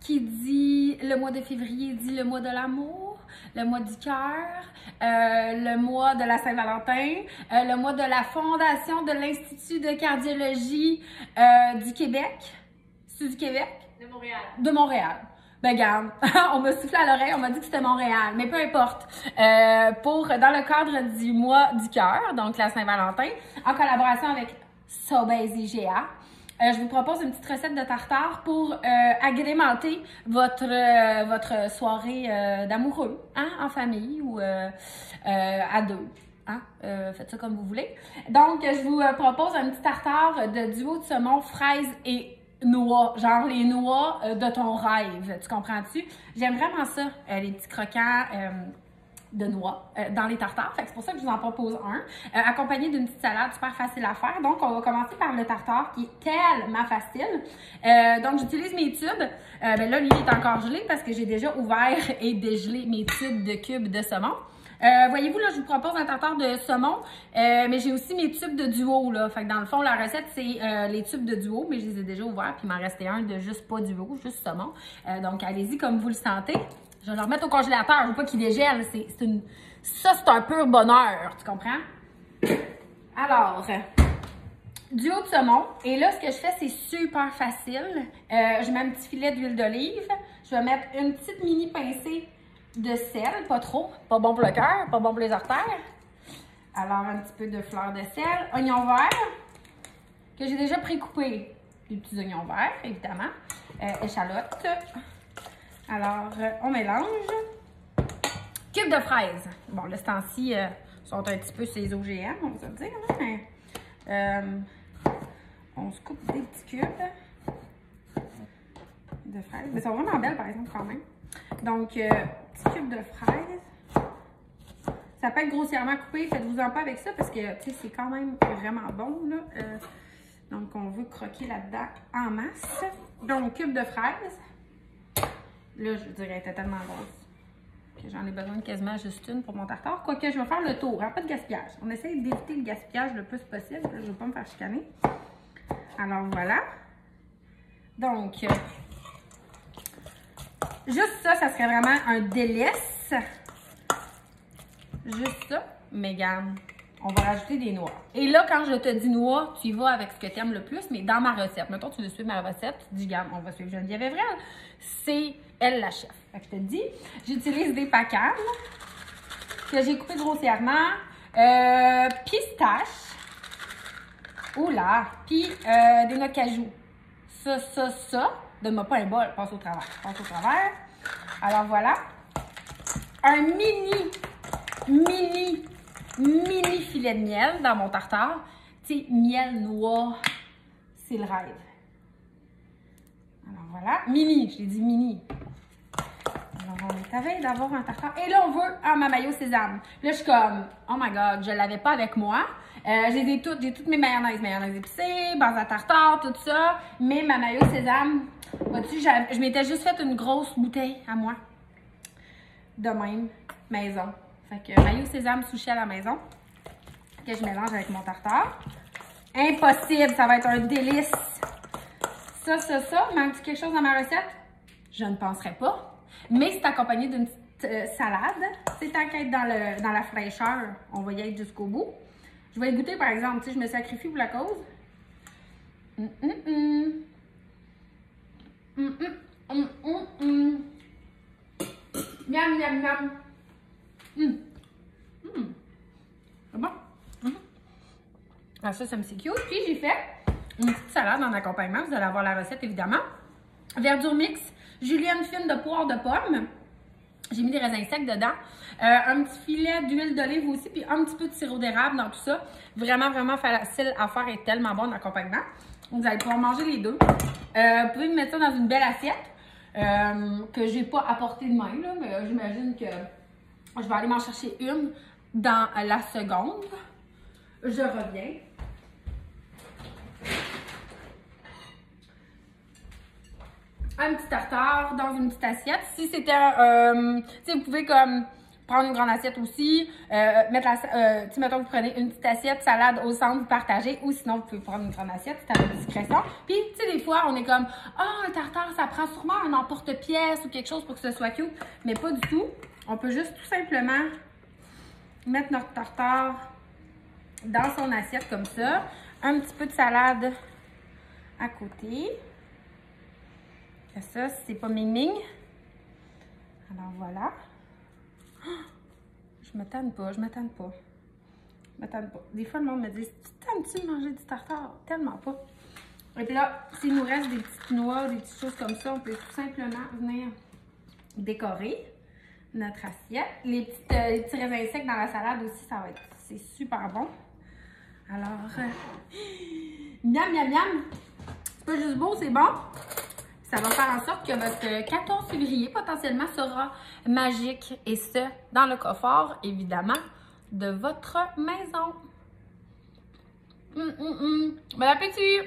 qui dit le mois de février dit le mois de l'amour, le mois du cœur, le mois de la Saint-Valentin, le mois de la fondation de l'Institut de cardiologie du Québec. C'est du Québec? De Montréal. De Montréal. Ben regarde, on m'a soufflé à l'oreille, on m'a dit que c'était Montréal, mais peu importe. Dans le cadre du mois du cœur, donc la Saint-Valentin, en collaboration avec Sobeys IGA, je vous propose une petite recette de tartare pour agrémenter votre soirée d'amoureux, hein, en famille ou à deux. Hein? Faites ça comme vous voulez. Donc, je vous propose un petit tartare de duo de saumon, fraises et noix, genre les noix de ton rêve, tu comprends-tu? J'aime vraiment ça, les petits croquants de noix dans les tartares, fait que c'est pour ça que je vous en propose un, accompagné d'une petite salade super facile à faire. Donc, on va commencer par le tartare qui est tellement facile. Donc, j'utilise mes tubes. Ben là, lui, il est encore gelé parce que j'ai déjà ouvert et dégelé mes tubes de cubes de saumon. Voyez-vous, là, je vous propose un tartare de saumon, mais j'ai aussi mes tubes de duo, là. Fait que dans le fond, la recette, c'est les tubes de duo, mais je les ai déjà ouverts, puis il m'en restait un de juste pas duo, juste saumon. Donc, allez-y comme vous le sentez. Je vais le remettre au congélateur, je veux pas qu'il dégèle. Ça, c'est un pur bonheur, tu comprends? Alors, duo de saumon. Et là, ce que je fais, c'est super facile. Je mets un petit filet d'huile d'olive. Je vais mettre une petite mini pincée de sel, pas trop, pas bon pour le cœur, pas bon pour les artères. Alors, un petit peu de fleur de sel, oignon vert, que j'ai déjà pré-coupé. Des petits oignons verts, évidemment. Échalotes. Alors, on mélange. Cube de fraises. Bon, là, ce temps-ci, sont un petit peu ces OGM, on va se dire. Hein, mais, on se coupe des petits cubes de fraises. Mais elles sont vraiment belles, par exemple, quand même. Donc, petit cube de fraises. Ça peut être grossièrement coupé, faites-vous-en pas avec ça parce que, tu sais, c'est quand même vraiment bon, là. Donc, on veut croquer là-dedans en masse. Donc, cube de fraises. Là, je dirais, elle était tellement grosse que j'en ai besoin de quasiment juste une pour mon tartare. Quoique, je vais faire le tour, hein, pas de gaspillage. On essaye d'éviter le gaspillage le plus possible. Là, je ne veux pas me faire chicaner. Alors, voilà. Donc, juste ça, ça serait vraiment un délice. Juste ça. Mais regarde, on va rajouter des noix. Et là, quand je te dis noix, tu y vas avec ce que tu aimes le plus, mais dans ma recette. Mettons, tu veux suivre ma recette, tu te dis, regarde, on va suivre Geneviève Evrel. C'est elle la chef. Fait que je te dis, j'utilise des pacanes que j'ai coupées grossièrement. Pistache. Oula! Puis des noix de cajou. Ça. Donne-moi pas un bol, passe au travers. Passe au travers. Alors voilà. Un mini filet de miel dans mon tartare. Tu sais, miel, noix, c'est le rêve. Alors voilà. Mini, je l'ai dit mini. Alors on est à veille d'avoir un tartare. Et là, on veut un mayo sésame. Là, je suis comme, oh my god, je l'avais pas avec moi. J'ai toutes mes mayonnaises épicées, base à tartare, tout ça. Mais ma mayo sésame, vois-tu, je m'étais juste fait une grosse bouteille à moi. De même, maison. Fait que mayo sésame sushi à la maison. Que je mélange avec mon tartare. Impossible, ça va être un délice. Ça. Manque-tu quelque chose dans ma recette? Je ne penserais pas. Mais c'est accompagné d'une petite salade. C'est tant qu'être dans la fraîcheur, on va y être jusqu'au bout. Je vais y goûter, par exemple. Tu sais, je me sacrifie pour la cause. Miam, miam, miam. C'est bon. Alors ça me c'est cute. Puis j'ai fait une petite salade en accompagnement. Vous allez avoir la recette, évidemment. Verdure mix, julienne fine de poire de pomme. J'ai mis des raisins secs dedans. Un petit filet d'huile d'olive aussi, puis un petit peu de sirop d'érable dans tout ça. Vraiment, vraiment facile à faire et tellement bon en accompagnement. Vous allez pouvoir manger les deux. Vous pouvez me mettre ça dans une belle assiette que j'ai pas apportée de même, là, mais j'imagine que je vais aller m'en chercher une dans la seconde. Je reviens. Un petit tartare dans une petite assiette. Si c'était tu sais, vous pouvez comme prendre une grande assiette aussi, mettre la, tu sais, mettons que vous prenez une petite assiette, salade au centre, vous partagez, ou sinon vous pouvez prendre une grande assiette, c'est à votre discrétion. Puis, tu sais, des fois, on est comme, un tartare, ça prend sûrement un emporte-pièce ou quelque chose pour que ce soit cute, mais pas du tout. On peut juste tout simplement mettre notre tartare dans son assiette comme ça, un petit peu de salade à côté. Ça, c'est pas ming-ming. Alors voilà. Je me tanne pas, je me tanne pas. Je me tanne pas. Des fois, le monde me dit, tu tannes-tu de manger du tartare? Tellement pas. Et puis là, s'il nous reste des petites noix, des petites choses comme ça, on peut tout simplement venir décorer notre assiette. Les petits raisins secs dans la salade aussi, ça va être, c'est super bon. Alors, miam, miam, miam. C'est pas juste beau, c'est bon. Ça va faire en sorte que votre 14 février, potentiellement, sera magique. Et ce, dans le confort, évidemment, de votre maison. Bon appétit!